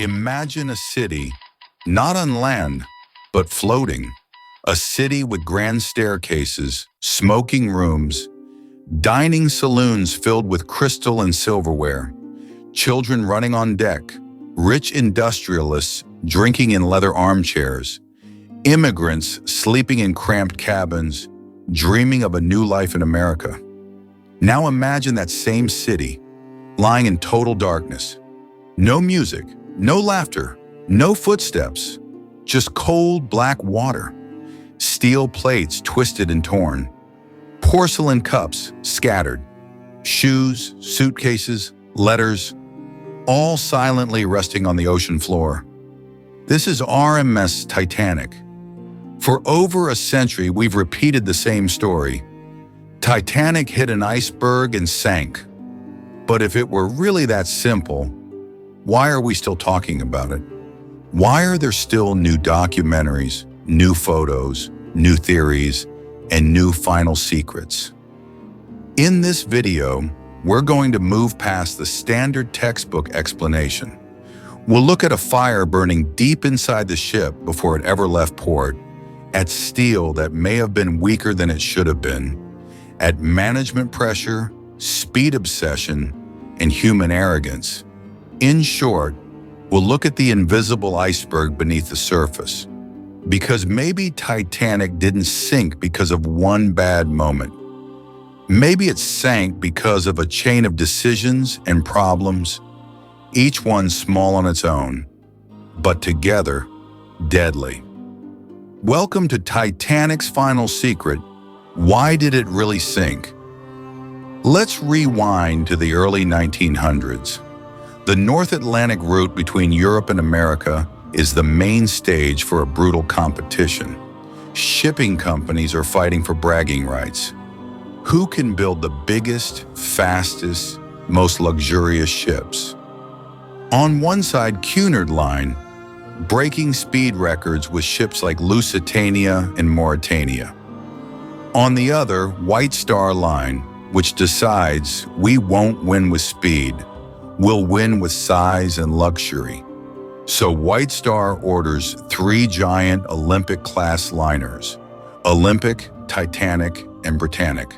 Imagine a city, not on land, but floating. A city with grand staircases, smoking rooms, dining saloons filled with crystal and silverware, children running on deck, rich industrialists drinking in leather armchairs, immigrants sleeping in cramped cabins, dreaming of a new life in America. Now imagine that same city, lying in total darkness. No music, no laughter, no footsteps, just cold black water, steel plates twisted and torn, porcelain cups scattered, shoes, suitcases, letters, all silently resting on the ocean floor. This is RMS Titanic. For over a century, we've repeated the same story. Titanic hit an iceberg and sank. But if it were really that simple, why are we still talking about it? Why are there still new documentaries, new photos, new theories, and new final secrets? In this video, we're going to move past the standard textbook explanation. We'll look at a fire burning deep inside the ship before it ever left port, at steel that may have been weaker than it should have been, at management pressure, speed obsession, and human arrogance. In short, we'll look at the invisible iceberg beneath the surface. Because maybe Titanic didn't sink because of one bad moment. Maybe it sank because of a chain of decisions and problems, each one small on its own, but together, deadly. Welcome to Titanic's final secret. Why did it really sink? Let's rewind to the early 1900s. The North Atlantic route between Europe and America is the main stage for a brutal competition. Shipping companies are fighting for bragging rights. Who can build the biggest, fastest, most luxurious ships? On one side, Cunard Line, breaking speed records with ships like Lusitania and Mauretania. On the other, White Star Line, which decides we won't win with speed, we'll win with size and luxury. So White Star orders 3 giant Olympic-class liners, Olympic, Titanic, and Britannic.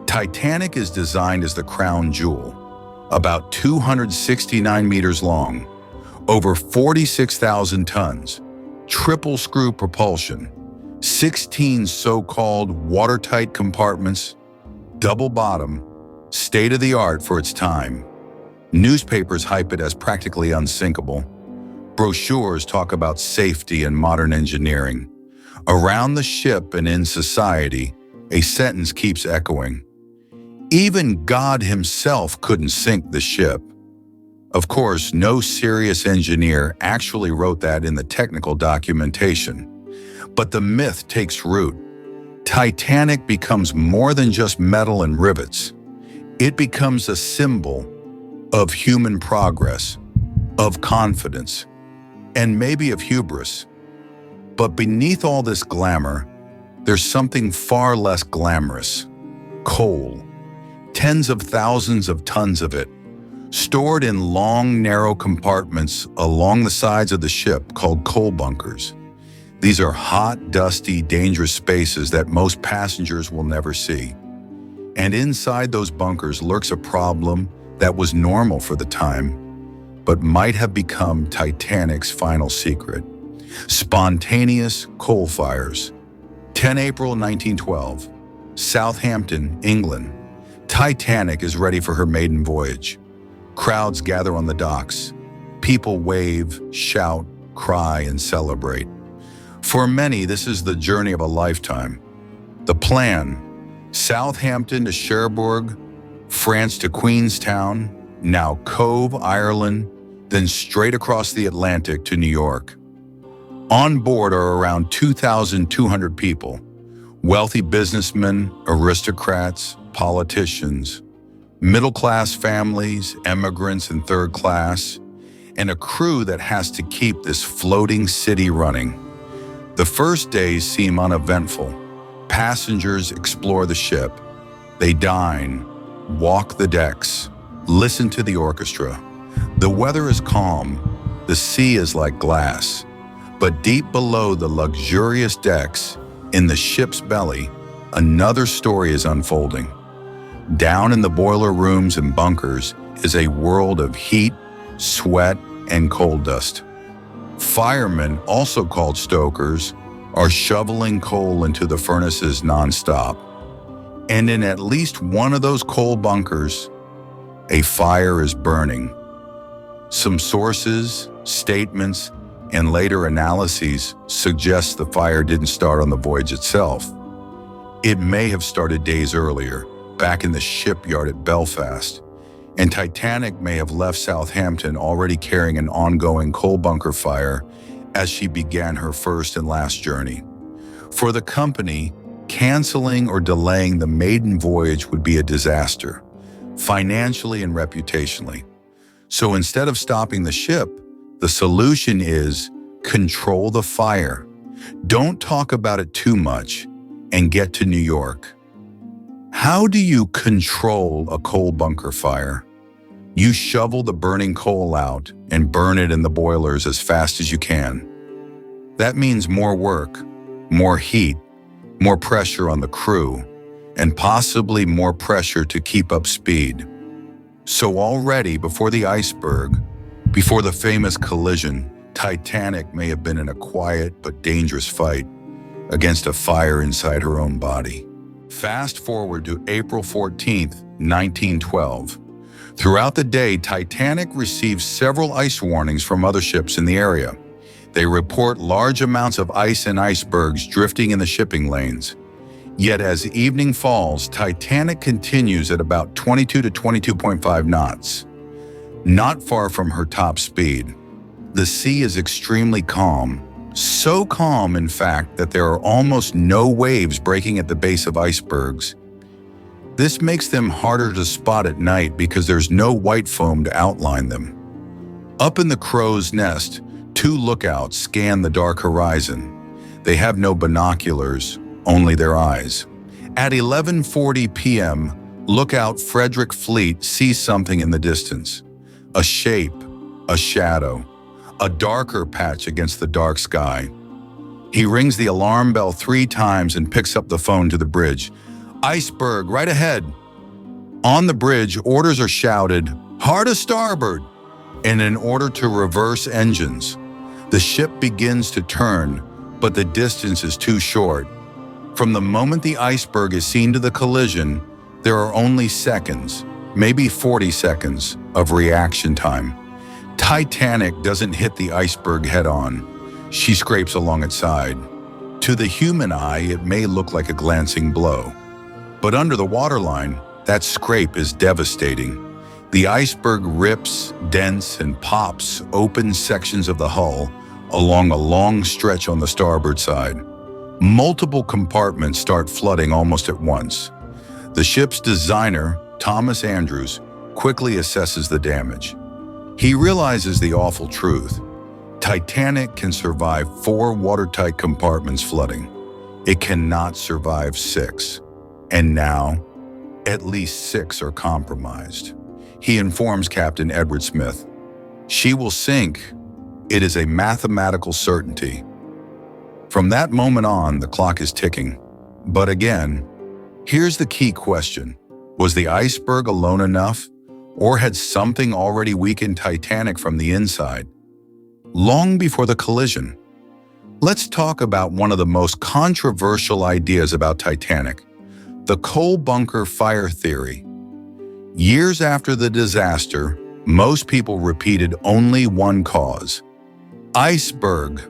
Titanic is designed as the crown jewel, about 269 meters long, over 46,000 tons, triple screw propulsion, 16 so-called watertight compartments, double bottom, state-of-the-art for its time. Newspapers hype it as practically unsinkable. Brochures talk about safety and modern engineering. Around the ship and in society, a sentence keeps echoing. Even God himself couldn't sink the ship. Of course, no serious engineer actually wrote that in the technical documentation. But the myth takes root. Titanic becomes more than just metal and rivets. It becomes a symbol of human progress, of confidence, and maybe of hubris. But beneath all this glamour, there's something far less glamorous: coal. Tens of thousands of tons of it, stored in long, narrow compartments along the sides of the ship called coal bunkers. These are hot, dusty, dangerous spaces that most passengers will never see. And inside those bunkers lurks a problem that was normal for the time, but might have become Titanic's final secret. Spontaneous coal fires. 10 April 1912, Southampton, England. Titanic is ready for her maiden voyage. Crowds gather on the docks. People wave, shout, cry, and celebrate. For many, this is the journey of a lifetime. The plan: Southampton to Cherbourg, France to Queenstown, now Cove, Ireland, then straight across the Atlantic to New York. On board are around 2,200 people, wealthy businessmen, aristocrats, politicians, middle-class families, immigrants and third class, and a crew that has to keep this floating city running. The first days seem uneventful. Passengers explore the ship. They dine, walk the decks, listen to the orchestra. The weather is calm. The sea is like glass, but deep below the luxurious decks, in the ship's belly, another story is unfolding. Down in the boiler rooms and bunkers is a world of heat, sweat, and coal dust. Firemen, also called stokers, are shoveling coal into the furnaces nonstop. And in at least one of those coal bunkers, a fire is burning. Some sources, statements, and later analyses suggest the fire didn't start on the voyage itself. It may have started days earlier, back in the shipyard at Belfast, and Titanic may have left Southampton already carrying an ongoing coal bunker fire as she began her first and last journey. For the company, canceling or delaying the maiden voyage would be a disaster, financially and reputationally. So instead of stopping the ship, the solution is control the fire. Don't talk about it too much and get to New York. How do you control a coal bunker fire? You shovel the burning coal out and burn it in the boilers as fast as you can. That means more work, more heat, more pressure on the crew, and possibly more pressure to keep up speed. So already before the iceberg, before the famous collision, Titanic may have been in a quiet but dangerous fight against a fire inside her own body. Fast forward to April 14th, 1912. Throughout the day, Titanic receives several ice warnings from other ships in the area. They report large amounts of ice and icebergs drifting in the shipping lanes. Yet as evening falls, Titanic continues at about 22 to 22.5 knots, not far from her top speed. The sea is extremely calm, so calm in fact that there are almost no waves breaking at the base of icebergs. This makes them harder to spot at night because there's no white foam to outline them. Up in the crow's nest, two lookouts scan the dark horizon. They have no binoculars, only their eyes. At 11:40 p.m., lookout Frederick Fleet sees something in the distance. A shape, a shadow, a darker patch against the dark sky. He rings the alarm bell 3 times and picks up the phone to the bridge. "Iceberg, right ahead." On the bridge, orders are shouted, "Hard a starboard," and in order to reverse engines. The ship begins to turn, but the distance is too short. From the moment the iceberg is seen to the collision, there are only seconds, maybe 40 seconds, of reaction time. Titanic doesn't hit the iceberg head-on. She scrapes along its side. To the human eye, it may look like a glancing blow. But under the waterline, that scrape is devastating. The iceberg rips, dents, and pops open sections of the hull along a long stretch on the starboard side. Multiple compartments start flooding almost at once. The ship's designer, Thomas Andrews, quickly assesses the damage. He realizes the awful truth. Titanic can survive 4 watertight compartments flooding. It cannot survive 6. And now, at least 6 are compromised. He informs Captain Edward Smith. She will sink. It is a mathematical certainty. From that moment on, the clock is ticking. But again, here's the key question. Was the iceberg alone enough? Or had something already weakened Titanic from the inside? Long before the collision, let's talk about one of the most controversial ideas about Titanic, the coal bunker fire theory. Years after the disaster, most people repeated only one cause: iceberg.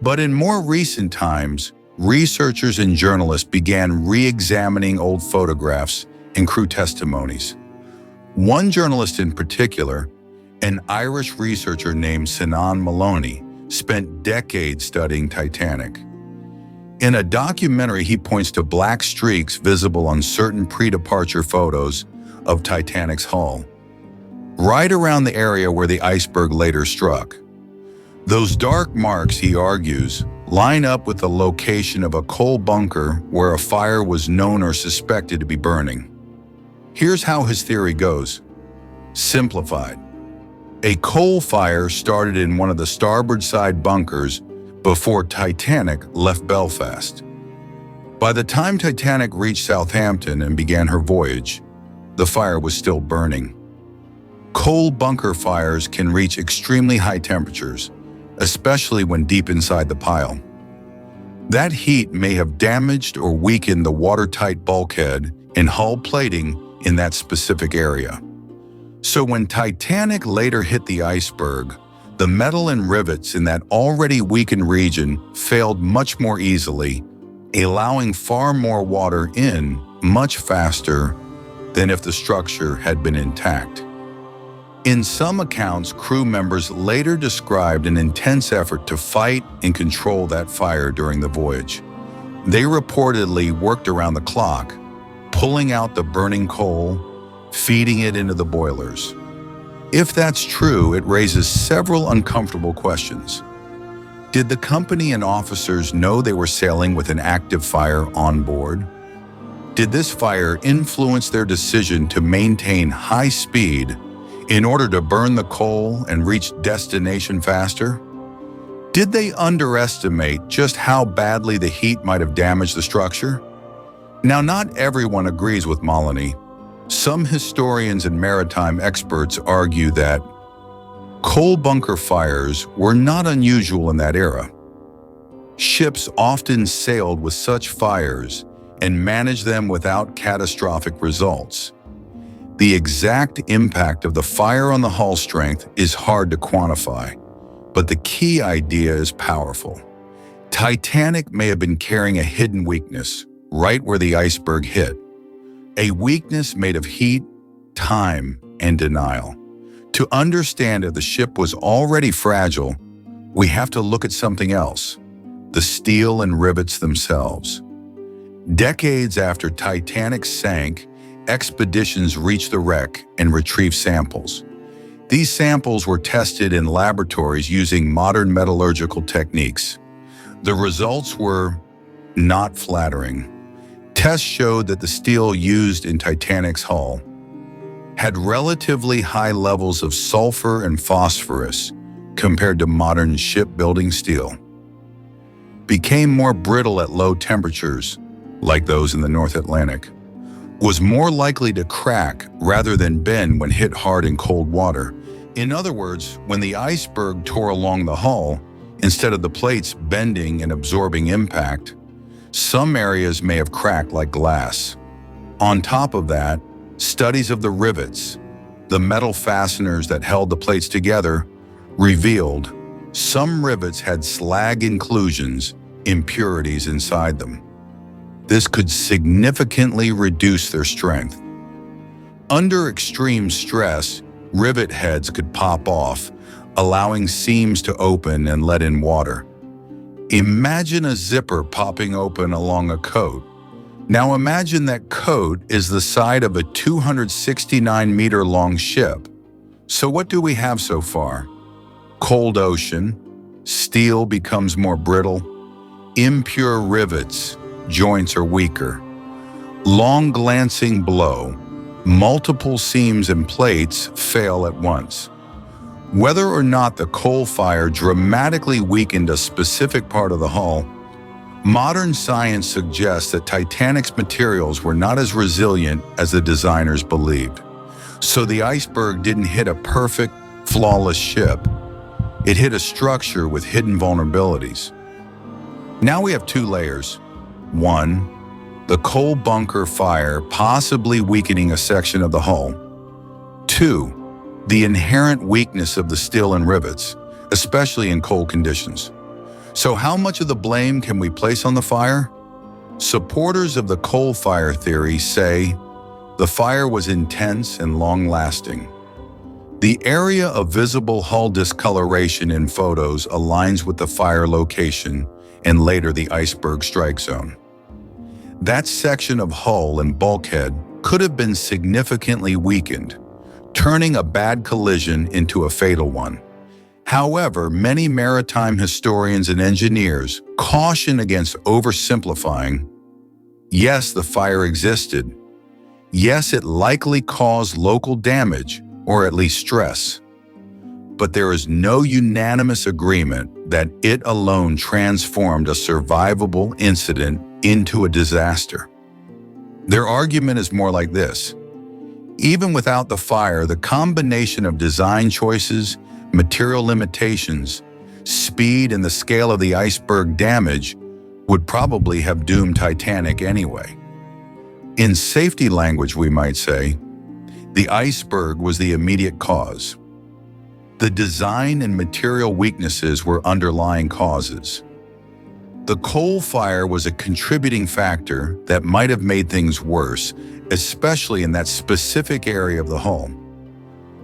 But in more recent times, researchers and journalists began re-examining old photographs and crew testimonies. One journalist in particular, an Irish researcher named Sinan Maloney, spent decades studying Titanic. In a documentary, he points to black streaks visible on certain pre-departure photos of Titanic's hull, right around the area where the iceberg later struck. Those dark marks, he argues, line up with the location of a coal bunker where a fire was known or suspected to be burning. Here's how his theory goes. Simplified. A coal fire started in one of the starboard side bunkers before Titanic left Belfast. By the time Titanic reached Southampton and began her voyage, the fire was still burning. Coal bunker fires can reach extremely high temperatures, especially when deep inside the pile. That heat may have damaged or weakened the watertight bulkhead and hull plating in that specific area. So when Titanic later hit the iceberg, the metal and rivets in that already weakened region failed much more easily, allowing far more water in much faster than if the structure had been intact. In some accounts, crew members later described an intense effort to fight and control that fire during the voyage. They reportedly worked around the clock, pulling out the burning coal, feeding it into the boilers. If that's true, it raises several uncomfortable questions. Did the company and officers know they were sailing with an active fire on board? Did this fire influence their decision to maintain high speed in order to burn the coal and reach destination faster? Did they underestimate just how badly the heat might have damaged the structure? Now, not everyone agrees with Moloney. Some historians and maritime experts argue that coal bunker fires were not unusual in that era. Ships often sailed with such fires and managed them without catastrophic results. The exact impact of the fire on the hull strength is hard to quantify, but the key idea is powerful. Titanic may have been carrying a hidden weakness right where the iceberg hit, a weakness made of heat, time, and denial. To understand if the ship was already fragile, we have to look at something else: the steel and rivets themselves. Decades after Titanic sank, expeditions reached the wreck and retrieved samples. These samples were tested in laboratories using modern metallurgical techniques. The results were not flattering. Tests showed that the steel used in Titanic's hull had relatively high levels of sulfur and phosphorus compared to modern shipbuilding steel, became more brittle at low temperatures, like those in the North Atlantic, was more likely to crack rather than bend when hit hard in cold water. In other words, when the iceberg tore along the hull, instead of the plates bending and absorbing impact, some areas may have cracked like glass. On top of that, studies of the rivets, the metal fasteners that held the plates together, revealed some rivets had slag inclusions, impurities inside them. This could significantly reduce their strength. Under extreme stress, rivet heads could pop off, allowing seams to open and let in water. Imagine a zipper popping open along a coat. Now imagine that coat is the side of a 269-meter-long ship. So what do we have so far? Cold ocean, steel becomes more brittle, impure rivets, joints are weaker. Long glancing blow, multiple seams and plates fail at once. Whether or not the coal fire dramatically weakened a specific part of the hull, modern science suggests that Titanic's materials were not as resilient as the designers believed. So the iceberg didn't hit a perfect, flawless ship. It hit a structure with hidden vulnerabilities. Now we have two layers. One, the coal bunker fire possibly weakening a section of the hull. Two, the inherent weakness of the steel and rivets, especially in cold conditions. So how much of the blame can we place on the fire? Supporters of the coal fire theory say the fire was intense and long-lasting. The area of visible hull discoloration in photos aligns with the fire location and later the iceberg strike zone. That section of hull and bulkhead could have been significantly weakened, turning a bad collision into a fatal one. However, many maritime historians and engineers caution against oversimplifying. Yes, the fire existed. Yes, it likely caused local damage, or at least stress. but there is no unanimous agreement that it alone transformed a survivable incident into a disaster. Their argument is more like this. Even without the fire, the combination of design choices, material limitations, speed, and the scale of the iceberg damage would probably have doomed Titanic anyway. In safety language, we might say, the iceberg was the immediate cause. The design and material weaknesses were underlying causes. The coal fire was a contributing factor that might have made things worse, especially in that specific area of the hull.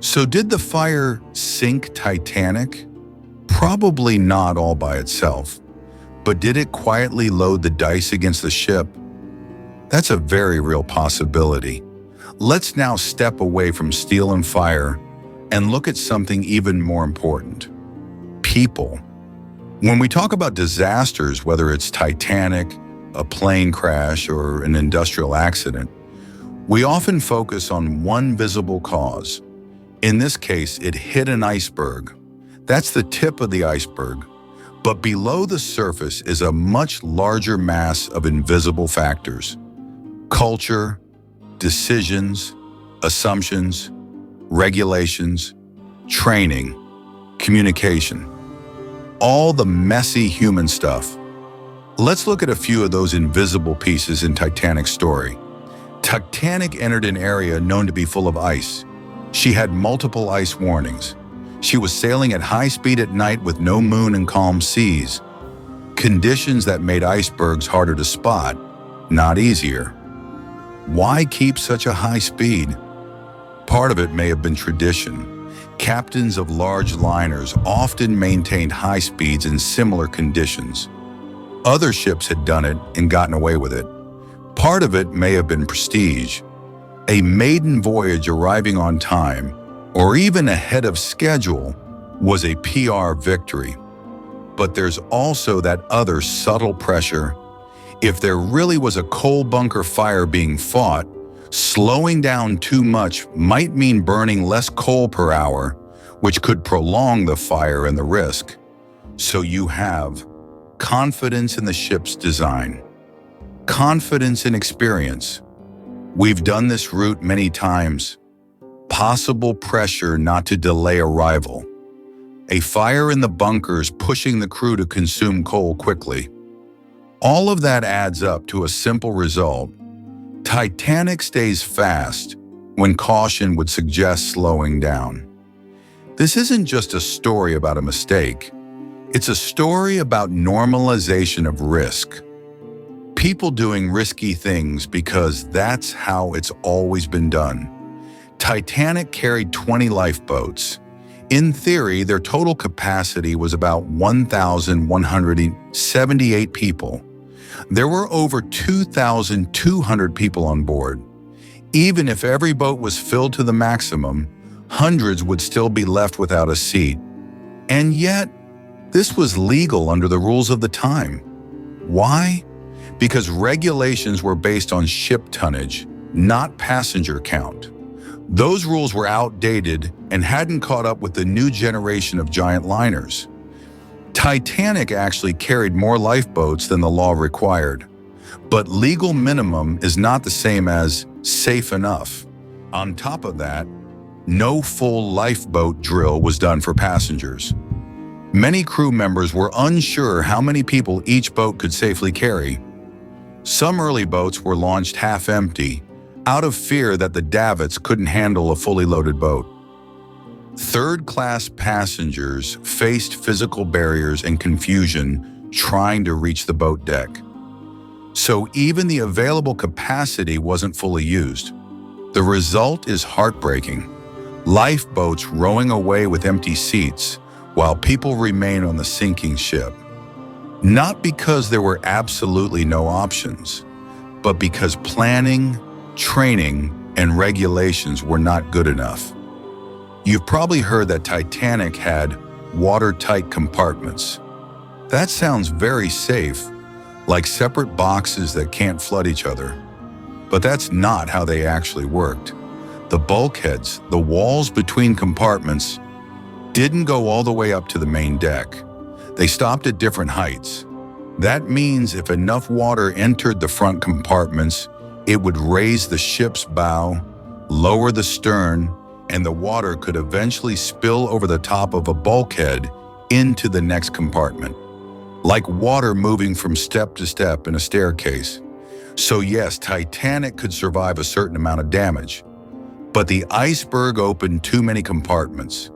So did the fire sink Titanic? Probably not all by itself, but did it quietly load the dice against the ship? That's a very real possibility. Let's now step away from steel and fire and look at something even more important: people. When we talk about disasters, whether it's Titanic, a plane crash, or an industrial accident, we often focus on one visible cause. In this case, it hit an iceberg. That's the tip of the iceberg. But below the surface is a much larger mass of invisible factors: culture, decisions, assumptions, regulations, training, communication. All the messy human stuff. Let's look at a few of those invisible pieces in Titanic's story. Titanic entered an area known to be full of ice. She had multiple ice warnings. She was sailing at high speed at night with no moon and calm seas. Conditions that made icebergs harder to spot, not easier. Why keep such a high speed? Part of it may have been tradition. Captains of large liners often maintained high speeds in similar conditions. Other ships had done it and gotten away with it. Part of it may have been prestige. A maiden voyage arriving on time, or even ahead of schedule, was a PR victory. But there's also that other subtle pressure. If there really was a coal bunker fire being fought, slowing down too much might mean burning less coal per hour, which could prolong the fire and the risk. So you have confidence in the ship's design, confidence in experience. We've done this route many times. Possible pressure not to delay arrival. A fire in the bunkers pushing the crew to consume coal quickly. All of that adds up to a simple result. Titanic stays fast when caution would suggest slowing down. This isn't just a story about a mistake. It's a story about normalization of risk. People doing risky things because that's how it's always been done. Titanic carried 20 lifeboats. In theory, their total capacity was about 1,178 people. There were over 2,200 people on board. Even if every boat was filled to the maximum, hundreds would still be left without a seat. And yet, this was legal under the rules of the time. Why? Because regulations were based on ship tonnage, not passenger count. Those rules were outdated and hadn't caught up with the new generation of giant liners. Titanic actually carried more lifeboats than the law required. But legal minimum is not the same as safe enough. On top of that, no full lifeboat drill was done for passengers. Many crew members were unsure how many people each boat could safely carry. Some early boats were launched half empty, out of fear that the davits couldn't handle a fully loaded boat. Third-class passengers faced physical barriers and confusion trying to reach the boat deck. So even the available capacity wasn't fully used. The result is heartbreaking. Lifeboats rowing away with empty seats while people remain on the sinking ship. Not because there were absolutely no options, but because planning, training, and regulations were not good enough. You've probably heard that Titanic had watertight compartments. That sounds very safe, like separate boxes that can't flood each other. But that's not how they actually worked. The bulkheads, the walls between compartments, didn't go all the way up to the main deck. They stopped at different heights. That means if enough water entered the front compartments, it would raise the ship's bow, lower the stern, and the water could eventually spill over the top of a bulkhead into the next compartment, like water moving from step to step in a staircase. So yes, Titanic could survive a certain amount of damage, but the iceberg opened too many compartments.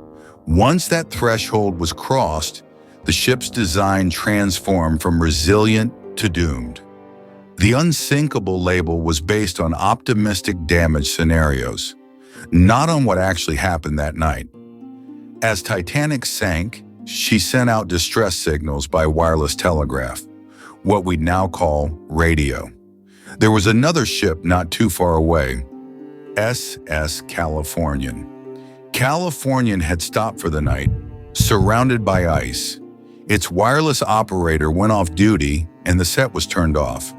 Once that threshold was crossed, the ship's design transformed from resilient to doomed. The unsinkable label was based on optimistic damage scenarios, not on what actually happened that night. As Titanic sank, she sent out distress signals by wireless telegraph, what we now call radio. There was another ship not too far away, SS Californian. Californian had stopped for the night, surrounded by ice. Its wireless operator went off duty and the set was turned off.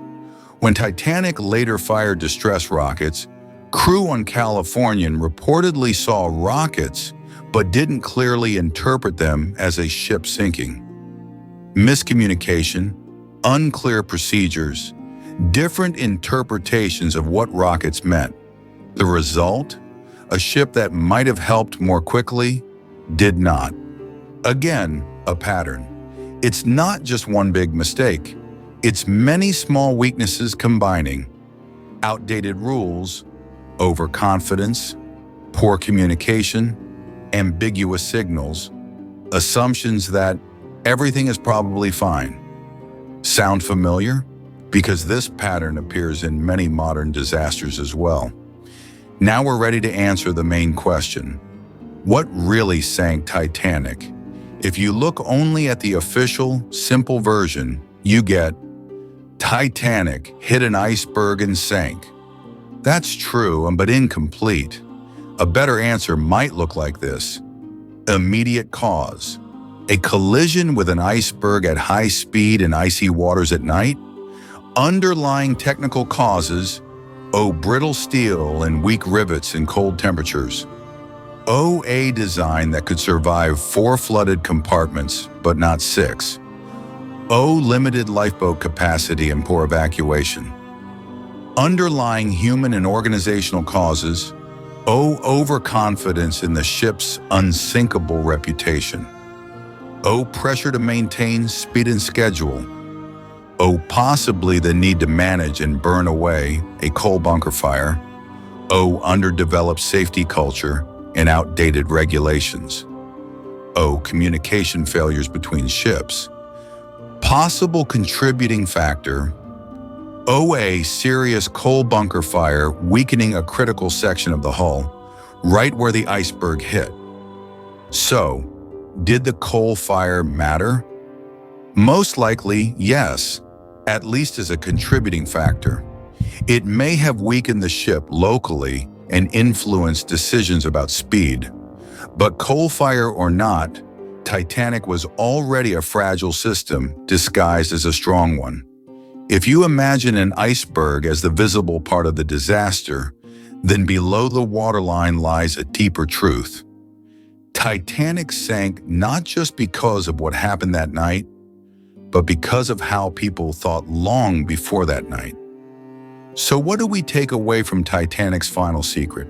When Titanic later fired distress rockets, crew on Californian reportedly saw rockets but didn't clearly interpret them as a ship sinking. Miscommunication, unclear procedures, different interpretations of what rockets meant. The result? A ship that might have helped more quickly did not. Again, a pattern. It's not just one big mistake. It's many small weaknesses combining. Outdated rules, overconfidence, poor communication, ambiguous signals, assumptions that everything is probably fine. Sound familiar? Because this pattern appears in many modern disasters as well. Now we're ready to answer the main question. What really sank Titanic? If you look only at the official, simple version, you get Titanic hit an iceberg and sank. That's true, but incomplete. A better answer might look like this. Immediate cause. A collision with an iceberg at high speed in icy waters at night. Underlying technical causes. Brittle steel and weak rivets in cold temperatures. A design that could survive 4 flooded compartments, but not 6. Limited lifeboat capacity and poor evacuation. Underlying human and organizational causes. Overconfidence in the ship's unsinkable reputation. Pressure to maintain speed and schedule. Possibly the need to manage and burn away a coal bunker fire. Underdeveloped safety culture and outdated regulations. Communication failures between ships. Possible contributing factor. A serious coal bunker fire weakening a critical section of the hull, right where the iceberg hit. So, did the coal fire matter? Most likely, yes, at least as a contributing factor. It may have weakened the ship locally and influenced decisions about speed. But coal fire or not, Titanic was already a fragile system disguised as a strong one. If you imagine an iceberg as the visible part of the disaster, then below the waterline lies a deeper truth. Titanic sank not just because of what happened that night, but because of how people thought long before that night. So what do we take away from Titanic's final secret?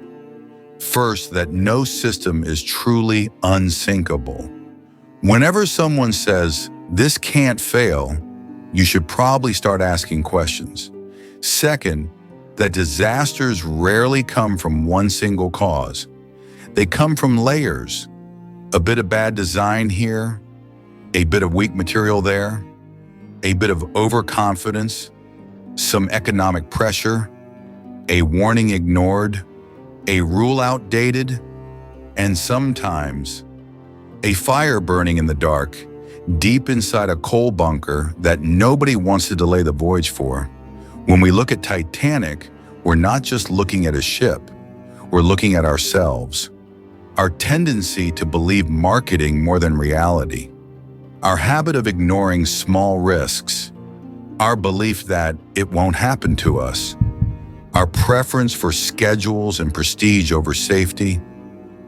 First, that no system is truly unsinkable. Whenever someone says, "This can't fail," you should probably start asking questions. Second, that disasters rarely come from one single cause. They come from layers. A bit of bad design here, a bit of weak material there, a bit of overconfidence, some economic pressure, a warning ignored, a rule outdated, and sometimes a fire burning in the dark, deep inside a coal bunker that nobody wants to delay the voyage for. When we look at Titanic, we're not just looking at a ship, we're looking at ourselves. Our tendency to believe marketing more than reality. Our habit of ignoring small risks. Our belief that it won't happen to us. Our preference for schedules and prestige over safety.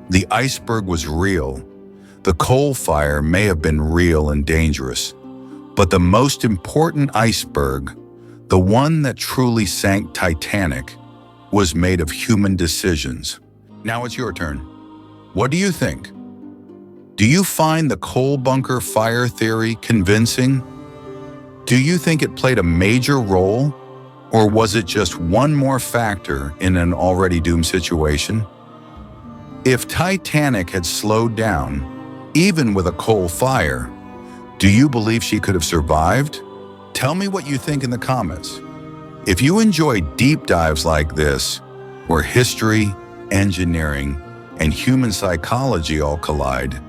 The iceberg was real, The coal fire may have been real and dangerous, but the most important iceberg, the one that truly sank Titanic, was made of human decisions. Now it's your turn. What do you think? Do you find the coal bunker fire theory convincing? Do you think it played a major role, or was it just one more factor in an already doomed situation? If Titanic had slowed down, even with a coal fire, do you believe she could have survived? Tell me what you think in the comments. If you enjoy deep dives like this, where history, engineering, and human psychology all collide,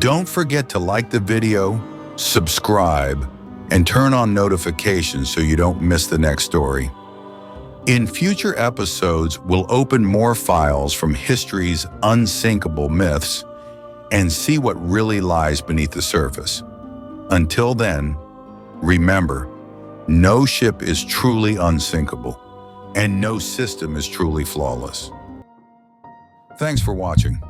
don't forget to like the video, subscribe, and turn on notifications so you don't miss the next story. In future episodes, we'll open more files from history's unsinkable myths and see what really lies beneath the surface. Until then, remember, no ship is truly unsinkable, and no system is truly flawless. Thanks for watching.